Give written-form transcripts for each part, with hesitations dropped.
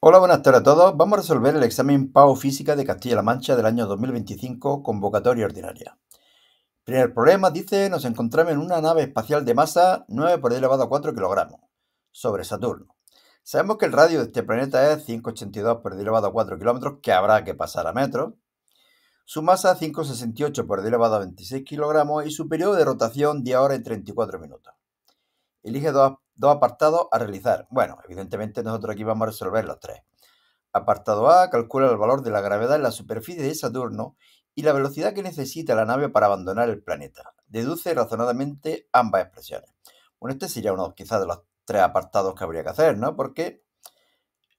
Hola, buenas tardes a todos. Vamos a resolver el examen PAO Física de Castilla-La Mancha del año 2025, convocatoria ordinaria. Primer problema, dice, nos encontramos en una nave espacial de masa 9 por 10 elevado a 4 kilogramos, sobre Saturno. Sabemos que el radio de este planeta es 582 por 10 elevado a 4 kilómetros, que habrá que pasar a metros. Su masa 568 por 10 elevado a 26 kilogramos y su periodo de rotación 10 horas y 34 minutos. Elige dos apartados a realizar. Bueno, evidentemente nosotros aquí vamos a resolver los tres. Apartado A, calcula el valor de la gravedad en la superficie de Saturno y la velocidad que necesita la nave para abandonar el planeta. Deduce razonadamente ambas expresiones. Bueno, este sería uno quizás de los tres apartados que habría que hacer, ¿no? Porque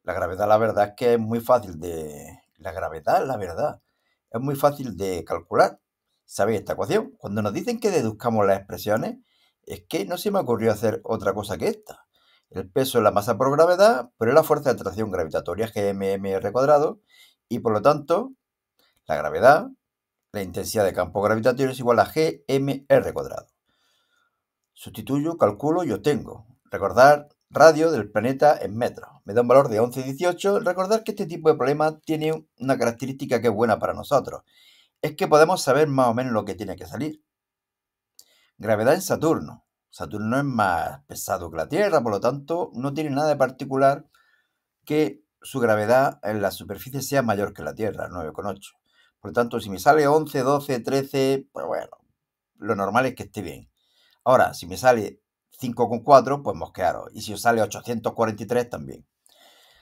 la gravedad, la verdad es que es muy fácil de... La gravedad, la verdad, es muy fácil de calcular. ¿Sabéis esta ecuación? Cuando nos dicen que deduzcamos las expresiones, es que no se me ocurrió hacer otra cosa que esta. El peso es la masa por gravedad, pero es la fuerza de atracción gravitatoria, gmmr cuadrado, y por lo tanto, la gravedad, la intensidad de campo gravitatorio es igual a gmr cuadrado. Sustituyo, calculo y obtengo. Recordar radio del planeta en metros. Me da un valor de 11,18. Recordar que este tipo de problema tiene una característica que es buena para nosotros. Es que podemos saber más o menos lo que tiene que salir. Gravedad en Saturno. Saturno es más pesado que la Tierra, por lo tanto, no tiene nada de particular que su gravedad en la superficie sea mayor que la Tierra, 9,8. Por lo tanto, si me sale 11, 12, 13, pues bueno, lo normal es que esté bien. Ahora, si me sale 5,4, pues mosquearos. Y si os sale 843, también.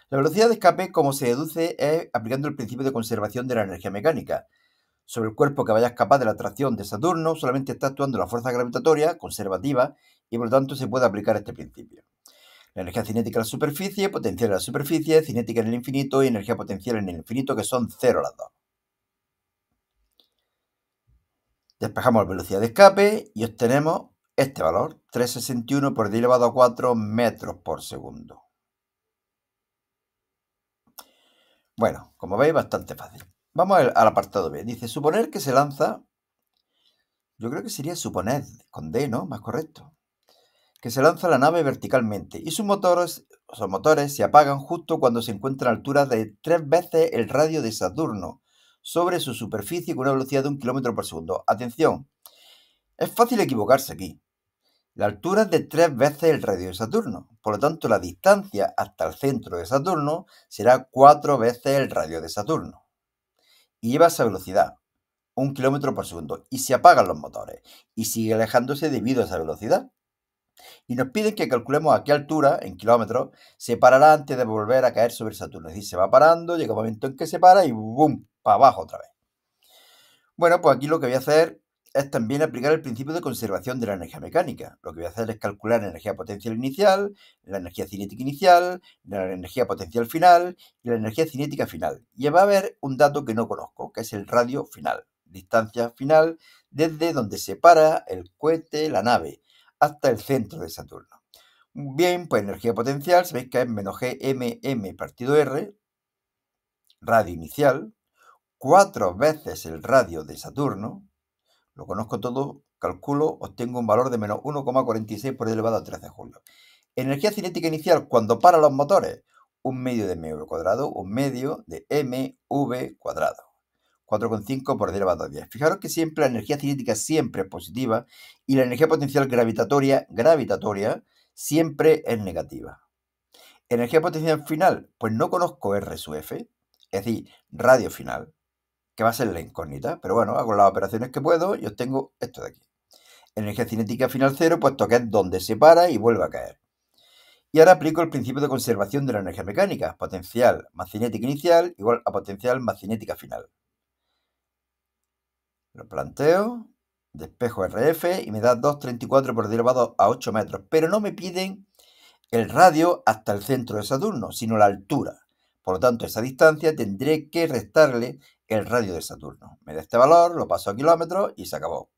La velocidad de escape, como se deduce, es aplicando el principio de conservación de la energía mecánica. Sobre el cuerpo que vaya a escapar de la atracción de Saturno, solamente está actuando la fuerza gravitatoria conservativa y por lo tanto se puede aplicar este principio. La energía cinética en la superficie, potencial en la superficie, cinética en el infinito y energía potencial en el infinito, que son cero las dos. Despejamos la velocidad de escape y obtenemos este valor, 361 por 10 elevado a 4 metros por segundo. Bueno, como veis, bastante fácil. Vamos al apartado B. Dice, suponer que se lanza, yo creo que sería suponer, con D, ¿no? Más correcto. Que se lanza la nave verticalmente y sus motores se apagan justo cuando se encuentra a altura de 3 veces el radio de Saturno sobre su superficie con una velocidad de 1 kilómetro por segundo. Atención, es fácil equivocarse aquí. La altura es de 3 veces el radio de Saturno, por lo tanto la distancia hasta el centro de Saturno será 4 veces el radio de Saturno. Y lleva esa velocidad, 1 kilómetro por segundo, y se apagan los motores, y sigue alejándose debido a esa velocidad. Y nos piden que calculemos a qué altura, en kilómetros, se parará antes de volver a caer sobre Saturno. Es decir, se va parando, llega un momento en que se para y ¡bum! Para abajo otra vez. Bueno, pues aquí lo que voy a hacer es también aplicar el principio de conservación de la energía mecánica. Lo que voy a hacer es calcular la energía potencial inicial, la energía cinética inicial, la energía potencial final y la energía cinética final. Y va a haber un dato que no conozco, que es el radio final, distancia final desde donde se para el cohete, la nave, hasta el centro de Saturno. Bien, pues energía potencial, sabéis que es menos gmm partido r, radio inicial, 4 veces el radio de Saturno, lo conozco todo, calculo, obtengo un valor de menos 1,46 por 10 elevado a 13 julios. Energía cinética inicial, cuando para los motores, un medio de mv cuadrado, un medio de mv cuadrado. 4,5 por 10 elevado a 10. Fijaros que siempre la energía cinética siempre es positiva y la energía potencial gravitatoria siempre es negativa. Energía potencial final, pues no conozco R sub F, es decir, radio final, que va a ser la incógnita, pero bueno, hago las operaciones que puedo y obtengo esto de aquí. Energía cinética final cero, puesto que es donde se para y vuelve a caer. Y ahora aplico el principio de conservación de la energía mecánica, potencial más cinética inicial igual a potencial más cinética final. Lo planteo, despejo RF y me da 2,34 por 10 elevado a 8 metros, pero no me piden el radio hasta el centro de Saturno, sino la altura. Por lo tanto, esa distancia tendré que restarle el radio de Saturno. Me da este valor, lo paso a kilómetros y se acabó.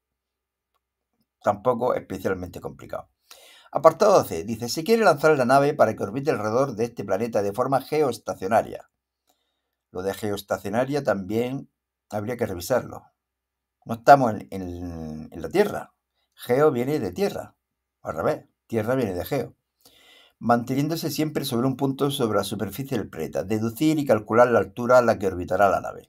Tampoco especialmente complicado. Apartado C. Dice, se quiere lanzar la nave para que orbite alrededor de este planeta de forma geoestacionaria. Lo de geoestacionaria también habría que revisarlo. No estamos en la Tierra. Geo viene de tierra. Al revés, tierra viene de geo. manteniéndose siempre sobre un punto sobre la superficie del planeta. Deducir y calcular la altura a la que orbitará la nave.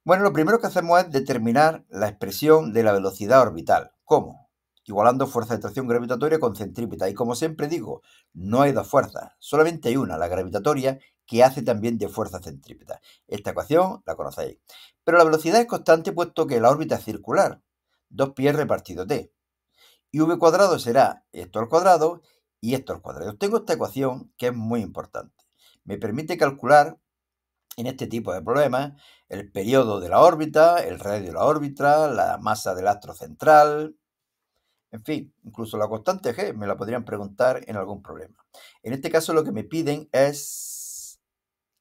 Bueno, lo primero que hacemos es determinar la expresión de la velocidad orbital. ¿Cómo? Igualando fuerza de atracción gravitatoria con centrípeta. Y como siempre digo, no hay dos fuerzas, solamente hay una, la gravitatoria, que hace también de fuerza centrípeta. Esta ecuación la conocéis. Pero la velocidad es constante puesto que la órbita es circular. 2π repartido t. Y v cuadrado será esto al cuadrado y esto al cuadrado. Tengo esta ecuación que es muy importante. Me permite calcular en este tipo de problemas el periodo de la órbita, el radio de la órbita, la masa del astro central, en fin, incluso la constante G me la podrían preguntar en algún problema. En este caso lo que me piden es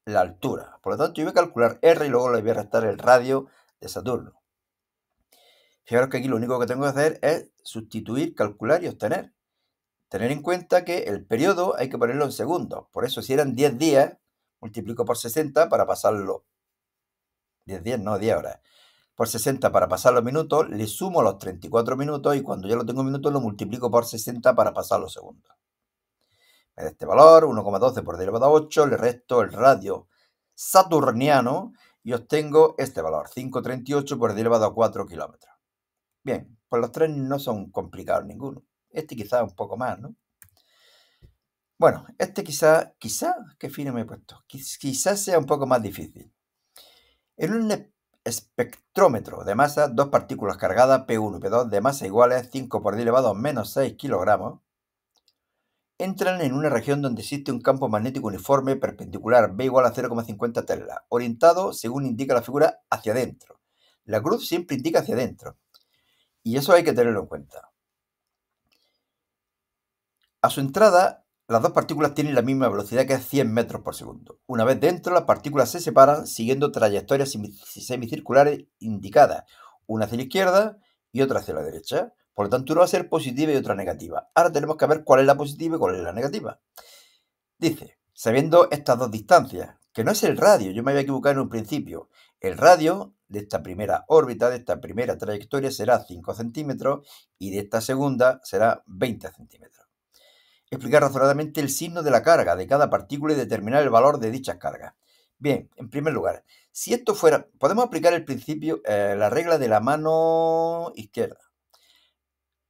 la altura. Por lo tanto, yo voy a calcular R y luego le voy a restar el radio de Saturno. Fijaros que aquí lo único que tengo que hacer es sustituir, calcular y obtener. Tener en cuenta que el periodo hay que ponerlo en segundos. Por eso, si eran 10 días, multiplico por 60 para pasarlo. 10 días, no, 10 horas. Por 60 para pasar los minutos, le sumo los 34 minutos y cuando ya lo tengo en minutos lo multiplico por 60 para pasar los segundos. Me da este valor, 1,12 por 10 elevado a 8, le resto el radio saturniano y obtengo este valor, 5,38 por 10 elevado a 4 kilómetros. Bien, pues los tres no son complicados ninguno. Este quizás un poco más, ¿no? Bueno, este quizás, qué fino me he puesto, quizás sea un poco más difícil. En un espectrómetro de masa, dos partículas cargadas P1 y P2 de masa iguales, 5 por 10 elevado a menos 6 kilogramos, entran en una región donde existe un campo magnético uniforme perpendicular B igual a 0,50 tesla, orientado, según indica la figura, hacia adentro. La cruz siempre indica hacia adentro. Y eso hay que tenerlo en cuenta. A su entrada, las dos partículas tienen la misma velocidad, que es 100 metros por segundo. Una vez dentro, las partículas se separan siguiendo trayectorias semicirculares indicadas, una hacia la izquierda y otra hacia la derecha. Por lo tanto, una va a ser positiva y otra negativa. Ahora tenemos que ver cuál es la positiva y cuál es la negativa. Dice, sabiendo estas dos distancias, que no es el radio, yo me había equivocado en un principio. El radio de esta primera órbita, de esta primera trayectoria, será 5 centímetros y de esta segunda será 20 centímetros. Explicar razonadamente el signo de la carga de cada partícula y determinar el valor de dichas cargas. Bien, en primer lugar, si esto fuera, podemos aplicar el principio, la regla de la mano izquierda.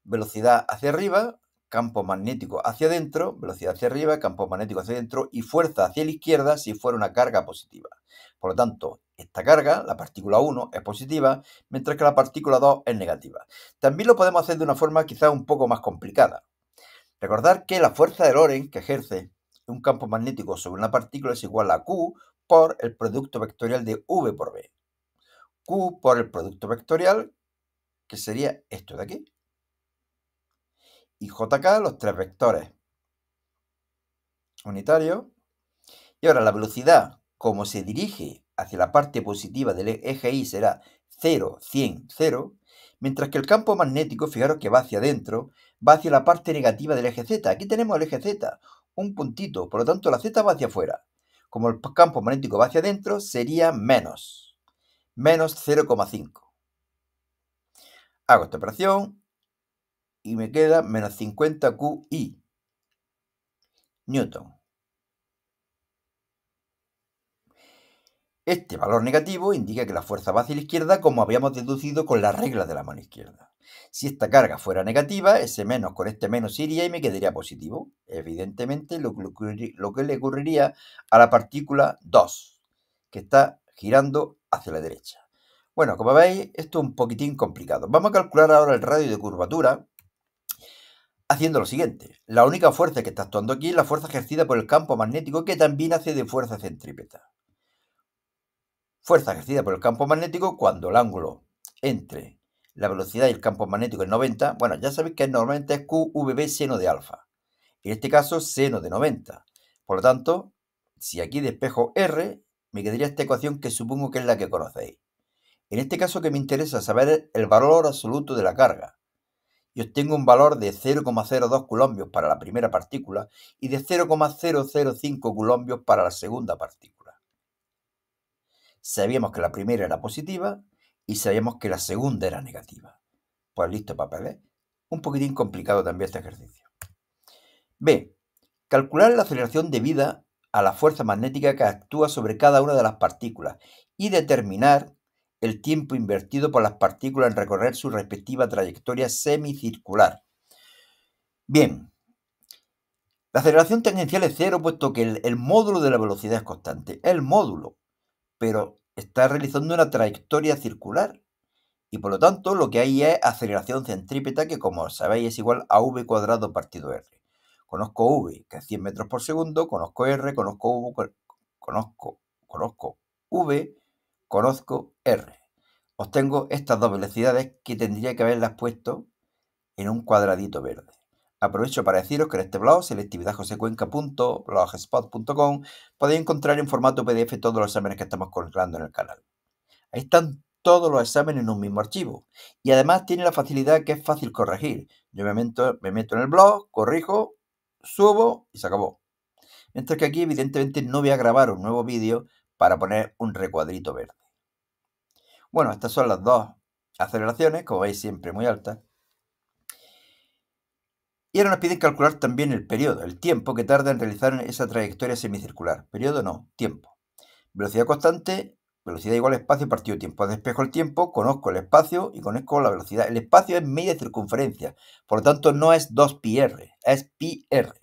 Velocidad hacia arriba, campo magnético hacia adentro, velocidad hacia arriba, campo magnético hacia adentro y fuerza hacia la izquierda si fuera una carga positiva. Por lo tanto, esta carga, la partícula 1, es positiva, mientras que la partícula 2 es negativa. También lo podemos hacer de una forma quizás un poco más complicada. Recordar que la fuerza de Lorentz que ejerce un campo magnético sobre una partícula es igual a Q por el producto vectorial de V por B. Q por el producto vectorial, que sería esto de aquí. Y JK, los tres vectores unitarios. Y ahora la velocidad, como se dirige hacia la parte positiva del eje Y, será 0, 100, 0. Mientras que el campo magnético, fijaros que va hacia adentro, va hacia la parte negativa del eje Z. Aquí tenemos el eje Z, un puntito, por lo tanto la Z va hacia afuera. Como el campo magnético va hacia adentro, sería menos 0,5. Hago esta operación y me queda menos 50 QI, Newton. Este valor negativo indica que la fuerza va hacia la izquierda, como habíamos deducido con la regla de la mano izquierda. Si esta carga fuera negativa, ese menos con este menos iría y me quedaría positivo. Evidentemente, lo que le ocurriría a la partícula 2, que está girando hacia la derecha. Bueno, como veis, esto es un poquitín complicado. Vamos a calcular ahora el radio de curvatura haciendo lo siguiente. La única fuerza que está actuando aquí es la fuerza ejercida por el campo magnético, que también hace de fuerza centrípeta. Fuerza ejercida por el campo magnético cuando el ángulo entre la velocidad y el campo magnético es 90. Bueno, ya sabéis que normalmente es QVB seno de alfa. En este caso, seno de 90. Por lo tanto, si aquí despejo R, me quedaría esta ecuación que supongo que es la que conocéis. En este caso, que me interesa saber el valor absoluto de la carga. Y obtengo un valor de 0,02 coulombios para la primera partícula y de 0,005 coulombios para la segunda partícula. Sabíamos que la primera era positiva y sabíamos que la segunda era negativa. Pues listo, papeles. Un poquitín complicado también este ejercicio. B. Calcular la aceleración debida a la fuerza magnética que actúa sobre cada una de las partículas y determinar el tiempo invertido por las partículas en recorrer su respectiva trayectoria semicircular. Bien, la aceleración tangencial es cero, puesto que el módulo de la velocidad es constante. El módulo, pero está realizando una trayectoria circular. Y por lo tanto, lo que hay es aceleración centrípeta, que como sabéis es igual a v cuadrado partido r. Conozco v, que es 100 metros por segundo, conozco r, conozco v, conozco r. Obtengo estas dos velocidades que tendría que haberlas puesto en un cuadradito verde. Aprovecho para deciros que en este blog, selectividadjosecuenca.blogspot.com, podéis encontrar en formato PDF todos los exámenes que estamos colgando en el canal. Ahí están todos los exámenes en un mismo archivo. Y además tiene la facilidad que es fácil corregir. Yo me meto en el blog, corrijo, subo y se acabó. Mientras que aquí evidentemente no voy a grabar un nuevo vídeo para poner un recuadrito verde. Bueno, estas son las dos aceleraciones, como veis siempre muy altas. Y ahora nos piden calcular también el periodo, el tiempo que tarda en realizar esa trayectoria semicircular. Periodo no, tiempo. Velocidad constante, velocidad igual a espacio partido tiempo. Despejo el tiempo, conozco el espacio y conozco la velocidad. El espacio es media circunferencia, por lo tanto no es 2πr, es πr.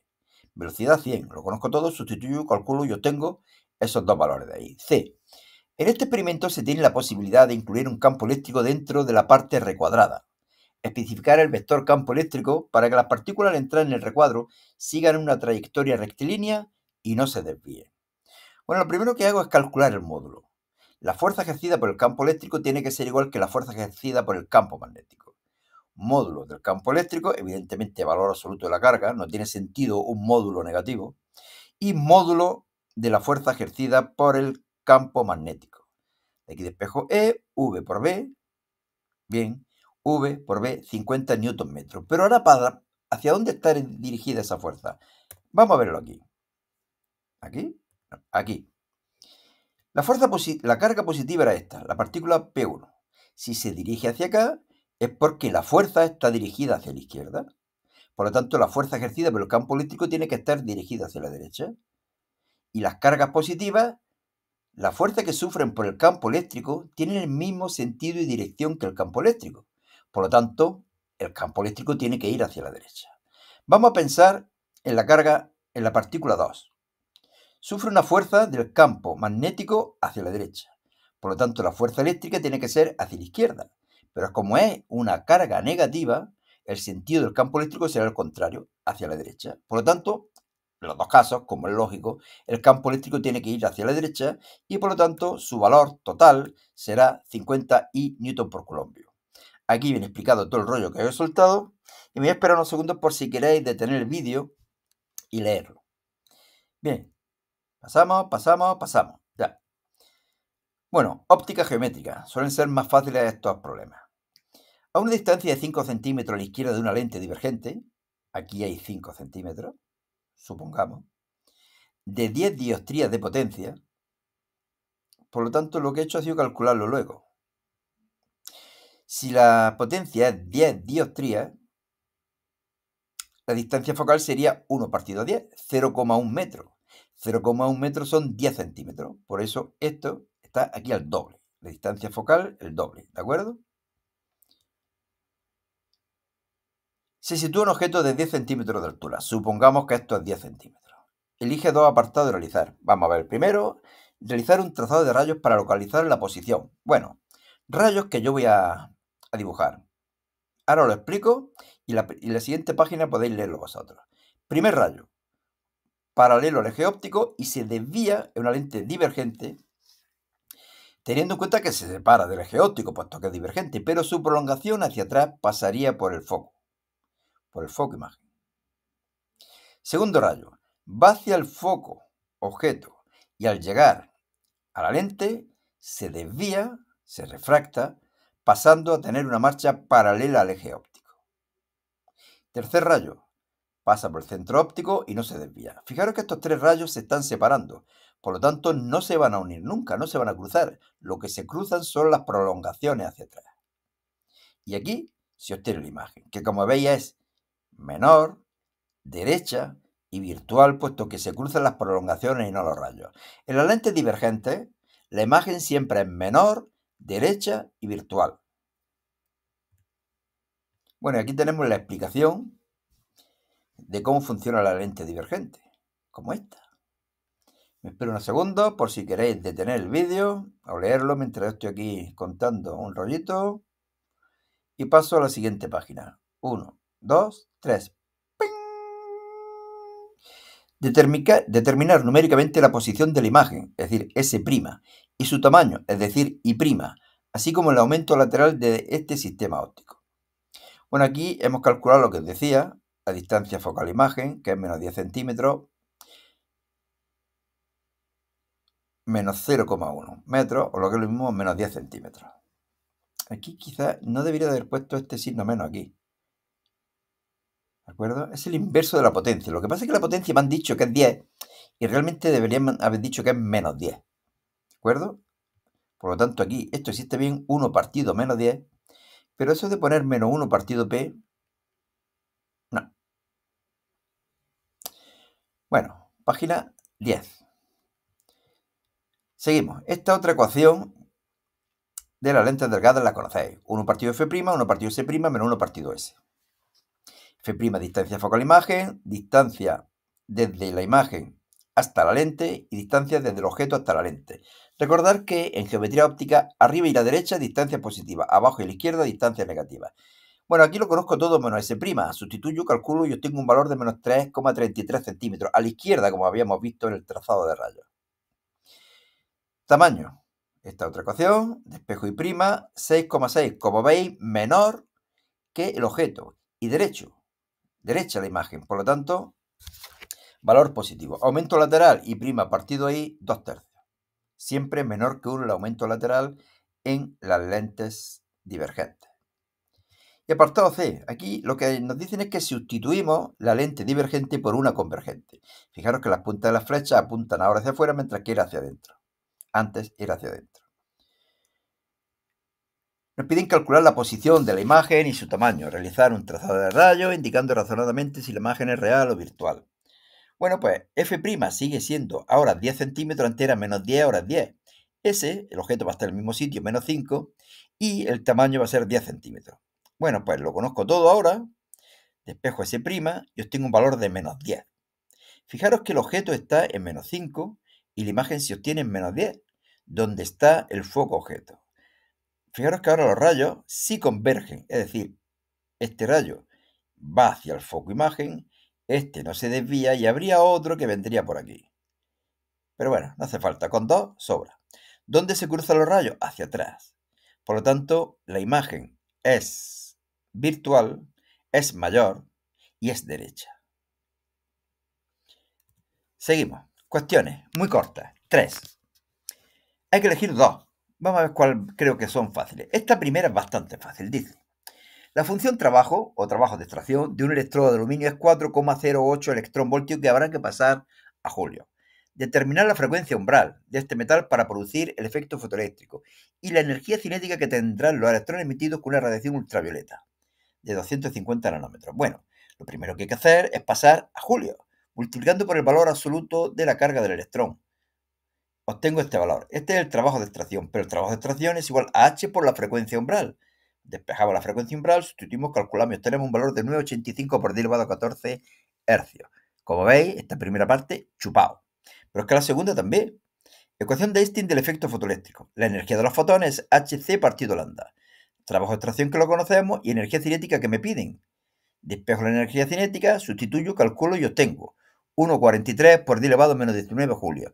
Velocidad 100, lo conozco todo, sustituyo, calculo y obtengo esos dos valores de ahí. C. En este experimento se tiene la posibilidad de incluir un campo eléctrico dentro de la parte recuadrada. Especificar el vector campo eléctrico para que las partículas al entrar en el recuadro sigan una trayectoria rectilínea y no se desvíen. Bueno, lo primero que hago es calcular el módulo. La fuerza ejercida por el campo eléctrico tiene que ser igual que la fuerza ejercida por el campo magnético. Módulo del campo eléctrico, evidentemente valor absoluto de la carga, no tiene sentido un módulo negativo. Y módulo de la fuerza ejercida por el campo magnético. De aquí despejo E, V por B, bien, V por B, 50 newton metros. Pero ahora, ¿hacia dónde está dirigida esa fuerza? Vamos a verlo aquí. ¿Aquí? No, aquí. La carga positiva era esta, la partícula P1. Si se dirige hacia acá, es porque la fuerza está dirigida hacia la izquierda. Por lo tanto, la fuerza ejercida por el campo eléctrico tiene que estar dirigida hacia la derecha. Y las cargas positivas, la fuerza que sufren por el campo eléctrico, tienen el mismo sentido y dirección que el campo eléctrico. Por lo tanto, el campo eléctrico tiene que ir hacia la derecha. Vamos a pensar en la carga en la partícula 2. Sufre una fuerza del campo magnético hacia la derecha. Por lo tanto, la fuerza eléctrica tiene que ser hacia la izquierda. Pero como es una carga negativa, el sentido del campo eléctrico será el contrario, hacia la derecha. Por lo tanto, en los dos casos, como es lógico, el campo eléctrico tiene que ir hacia la derecha y por lo tanto su valor total será 50 I newton por colombio. Aquí viene explicado todo el rollo que he soltado y me voy a esperar unos segundos por si queréis detener el vídeo y leerlo. Bien. Pasamos. Ya. Bueno, óptica geométrica. Suelen ser más fáciles estos problemas. A una distancia de 5 centímetros a la izquierda de una lente divergente, aquí hay 5 centímetros, supongamos, de 10 dioptrías de potencia, por lo tanto lo que he hecho ha sido calcularlo luego. Si la potencia es 10 dioptrías, la distancia focal sería 1 partido 10, 0,1 metro. 0,1 metro son 10 centímetros. Por eso esto está aquí al doble. La distancia focal, el doble. ¿De acuerdo? Se sitúa un objeto de 10 centímetros de altura. Supongamos que esto es 10 centímetros. Elige dos apartados de realizar. Vamos a ver. Primero, realizar un trazado de rayos para localizar la posición. Bueno, rayos que yo voy a dibujar. Ahora os lo explico y en la siguiente página podéis leerlo vosotros. Primer rayo. Paralelo al eje óptico y se desvía en una lente divergente, teniendo en cuenta que se separa del eje óptico, puesto que es divergente, pero su prolongación hacia atrás pasaría por el foco imagen. Segundo rayo, va hacia el foco objeto y al llegar a la lente se desvía, se refracta, pasando a tener una marcha paralela al eje óptico. Tercer rayo, pasa por el centro óptico y no se desvía. Fijaros que estos tres rayos se están separando, por lo tanto no se van a unir nunca, no se van a cruzar. Lo que se cruzan son las prolongaciones hacia atrás. Y aquí se obtiene la imagen, que como veis es menor, derecha y virtual, puesto que se cruzan las prolongaciones y no los rayos. En las lentes divergentes, la imagen siempre es menor, derecha y virtual. Bueno, aquí tenemos la explicación de cómo funciona la lente divergente, como esta. Me espero unos segundos por si queréis detener el vídeo o leerlo mientras estoy aquí contando un rollito. Y paso a la siguiente página. 1, 2, 3. Determinar numéricamente la posición de la imagen, es decir, S', y su tamaño, es decir, I', así como el aumento lateral de este sistema óptico. Bueno, aquí hemos calculado lo que os decía, la distancia focal-imagen, que es menos 10 centímetros, menos 0,1 metros, o lo que es lo mismo, menos 10 centímetros. Aquí quizás no debería haber puesto este signo menos aquí. ¿De acuerdo? Es el inverso de la potencia. Lo que pasa es que la potencia me han dicho que es 10 y realmente deberían haber dicho que es menos 10. ¿De acuerdo? Por lo tanto, aquí esto existe bien 1 partido menos 10, pero eso de poner menos 1 partido P, no. Bueno, página 10. Seguimos. Esta otra ecuación de las lentes delgadas la conocéis. 1 partido F', 1 partido S', menos 1 partido S. F', distancia focal-imagen, distancia desde la imagen hasta la lente y distancia desde el objeto hasta la lente. Recordar que en geometría óptica, arriba y la derecha, distancia positiva, abajo y la izquierda, distancia negativa. Bueno, aquí lo conozco todo menos S'. Sustituyo, calculo y obtengo un valor de menos 3,33 centímetros. A la izquierda, como habíamos visto en el trazado de rayos. Tamaño. Esta otra ecuación, de espejo y prima, 6,6. Como veis, menor que el objeto. Y derecha la imagen. Por lo tanto, valor positivo. Aumento lateral y prima partido ahí, 2/3. Siempre menor que 1 el aumento lateral en las lentes divergentes. Y apartado C, aquí lo que nos dicen es que sustituimos la lente divergente por una convergente. Fijaros que las puntas de las flechas apuntan ahora hacia afuera mientras que era hacia adentro. Antes era hacia adentro. Nos piden calcular la posición de la imagen y su tamaño, realizar un trazado de rayos indicando razonadamente si la imagen es real o virtual. Bueno, pues F' sigue siendo ahora 10 centímetros, antes era menos 10, ahora es 10. S, el objeto va a estar en el mismo sitio, menos 5, y el tamaño va a ser 10 centímetros. Bueno, pues lo conozco todo ahora, despejo S' y obtengo un valor de menos 10. Fijaros que el objeto está en menos 5 y la imagen se obtiene en menos 10, donde está el foco objeto. Fijaros que ahora los rayos sí convergen, es decir, este rayo va hacia el foco imagen, este no se desvía y habría otro que vendría por aquí. Pero bueno, no hace falta, con 2 sobra. ¿Dónde se cruzan los rayos? Hacia atrás. Por lo tanto, la imagen es virtual, es mayor y es derecha. Seguimos. Cuestiones muy cortas. 3. Hay que elegir 2. Vamos a ver cuál creo que son fáciles. Esta primera es bastante fácil. Dice: la función trabajo o trabajo de extracción de un electrodo de aluminio es 4,08 electronvoltios que habrá que pasar a Julio. Determinar la frecuencia umbral de este metal para producir el efecto fotoeléctrico y la energía cinética que tendrán los electrones emitidos con una radiación ultravioleta de 250 nanómetros. Bueno, lo primero que hay que hacer es pasar a Julio, multiplicando por el valor absoluto de la carga del electrón. Obtengo este valor. Este es el trabajo de extracción, pero el trabajo de extracción es igual a H por la frecuencia umbral. Despejamos la frecuencia umbral, sustituimos, calculamos y obtenemos un valor de 9,85 por 10 elevado a 14 hercios. Como veis, esta primera parte, chupado. Pero es que la segunda también. Ecuación de Einstein del efecto fotoeléctrico. La energía de los fotones es Hc partido lambda. Trabajo de extracción que lo conocemos y energía cinética que me piden. Despejo la energía cinética, sustituyo, calculo y obtengo 1,43 por 10 elevado a menos 19 julio.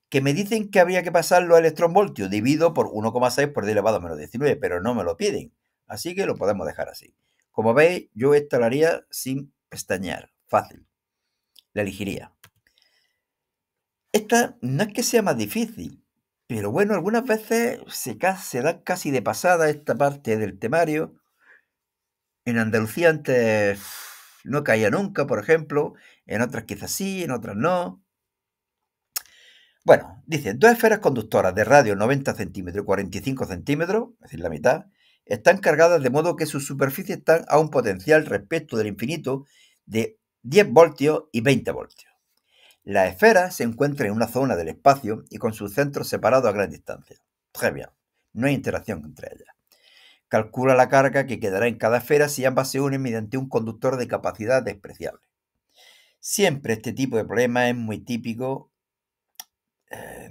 Que me dicen que habría que pasarlo a electronvoltios dividido por 1,6 por 10 elevado a menos 19, pero no me lo piden. Así que lo podemos dejar así. Como veis, yo esta la haría sin pestañear. Fácil. La elegiría. Esta no es que sea más difícil, pero bueno, algunas veces se da casi de pasada esta parte del temario. En Andalucía antes no caía nunca, por ejemplo. En otras quizás sí, en otras no. Bueno, dice, dos esferas conductoras de radio 90 centímetros y 45 centímetros, es decir, la mitad, están cargadas de modo que sus superficies están a un potencial respecto del infinito de 10 voltios y 20 voltios. La esfera se encuentra en una zona del espacio y con sus centros separados a gran distancia. Très bien. No hay interacción entre ellas. Calcula la carga que quedará en cada esfera si ambas se unen mediante un conductor de capacidad despreciable. Siempre este tipo de problema es muy típico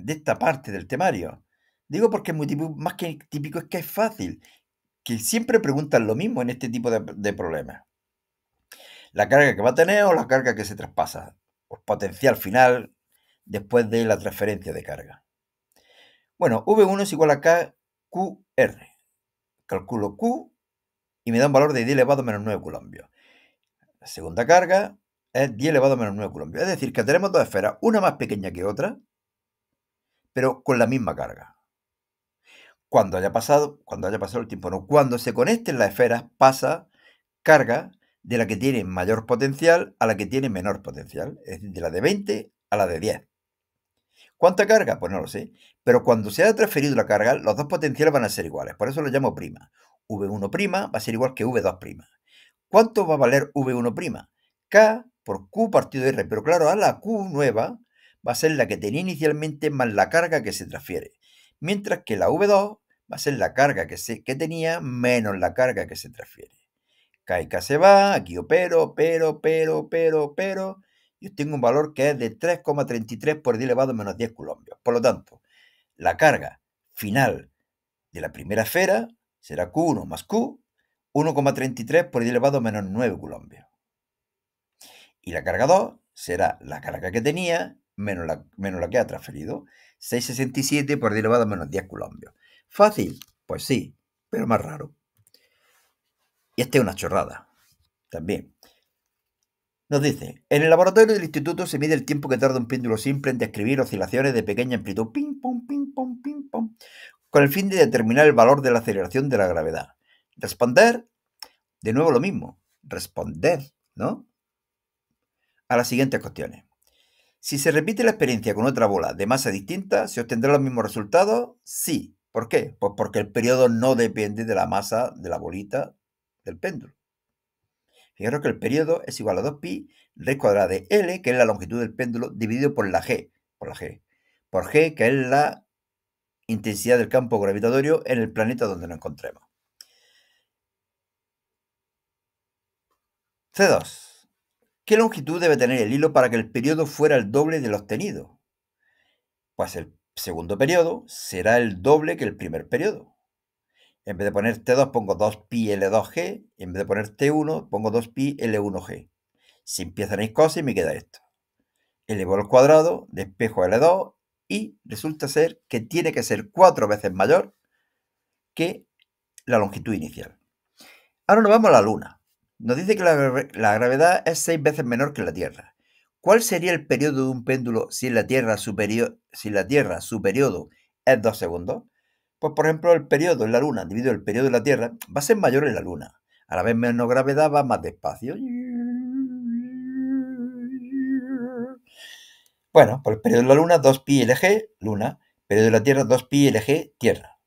de esta parte del temario. Digo porque es muy típico, más que típico es que es fácil, que siempre preguntan lo mismo en este tipo de problemas. La carga que va a tener o la carga que se traspasa, o potencial final después de la transferencia de carga. Bueno, V1 es igual a KQR. Calculo Q y me da un valor de 10 elevado a menos 9 coulombios. La segunda carga es 10 elevado a menos 9 coulombios. Es decir, que tenemos dos esferas, una más pequeña que otra, pero con la misma carga. Cuando haya pasado el tiempo, no, cuando se conecten las esferas, pasa carga de la que tiene mayor potencial a la que tiene menor potencial, es decir, de la de 20 a la de 10. ¿Cuánta carga? Pues no lo sé, pero cuando se haya transferido la carga, los dos potenciales van a ser iguales, por eso lo llamo prima. V1' va a ser igual que V2'. ¿Cuánto va a valer V1'? K por Q partido R, pero claro, a la Q nueva va a ser la que tenía inicialmente más la carga que se transfiere, mientras que la V2 va a ser la carga que tenía menos la carga que se transfiere. K y K se va, aquí opero, pero, y obtengo un valor que es de 3,33 por 10 elevado a menos 10 coulombios. Por lo tanto, la carga final de la primera esfera será Q1 más Q, 1,33 por 10 elevado a menos 9 coulombios. Y la carga 2 será la carga que tenía menos la que ha transferido, 6,67 por 10 elevado a menos 10 coulombios. ¿Fácil? Pues sí, pero más raro. Y esta es una chorrada, también. Nos dice, en el laboratorio del instituto se mide el tiempo que tarda un péndulo simple en describir oscilaciones de pequeña amplitud, ping, pong, ping, pong, ping, pong, con el fin de determinar el valor de la aceleración de la gravedad. Responder, de nuevo lo mismo, responder, ¿no? A las siguientes cuestiones. Si se repite la experiencia con otra bola de masa distinta, ¿se obtendrán los mismos resultados? Sí. ¿Por qué? Pues porque el periodo no depende de la masa de la bolita del péndulo. Fijaros que el periodo es igual a 2pi raíz cuadrada de L, que es la longitud del péndulo, dividido por la G, por G, que es la intensidad del campo gravitatorio en el planeta donde nos encontremos. C2. ¿Qué longitud debe tener el hilo para que el periodo fuera el doble del obtenido? Pues el segundo periodo será el doble que el primer periodo. En vez de poner T2 pongo 2pi L2G, y en vez de poner T1 pongo 2pi L1G. Simplifico en cosas y me queda esto. Elevo al cuadrado, despejo L2 y resulta ser que tiene que ser 4 veces mayor que la longitud inicial. Ahora nos vamos a la Luna. Nos dice que la gravedad es 6 veces menor que la Tierra. ¿Cuál sería el periodo de un péndulo si la Tierra su periodo es 2 segundos? Pues por ejemplo el periodo en la Luna dividido el periodo en la Tierra va a ser mayor en la Luna. A la vez menos gravedad va más despacio. Bueno, pues el periodo de la Luna 2pi Lg, Luna. Periodo de la Tierra 2pi Lg, Tierra.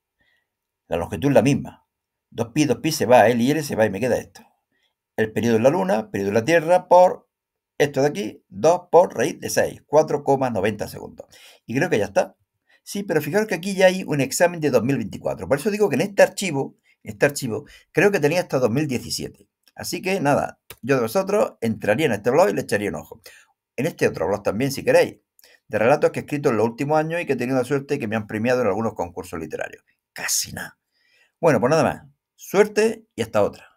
La longitud es la misma. 2pi se va, L y L se va y me queda esto. El periodo de la Luna, periodo de la Tierra por esto de aquí, 2 por raíz de 6, 4,90 segundos. Y creo que ya está. Sí, pero fijaros que aquí ya hay un examen de 2024. Por eso digo que en este archivo, creo que tenía hasta 2017. Así que nada, yo de vosotros entraría en este blog y le echaría un ojo. En este otro blog también, si queréis, de relatos que he escrito en los últimos años y que he tenido la suerte que me han premiado en algunos concursos literarios. Casi nada. Bueno, pues nada más. Suerte y hasta otra.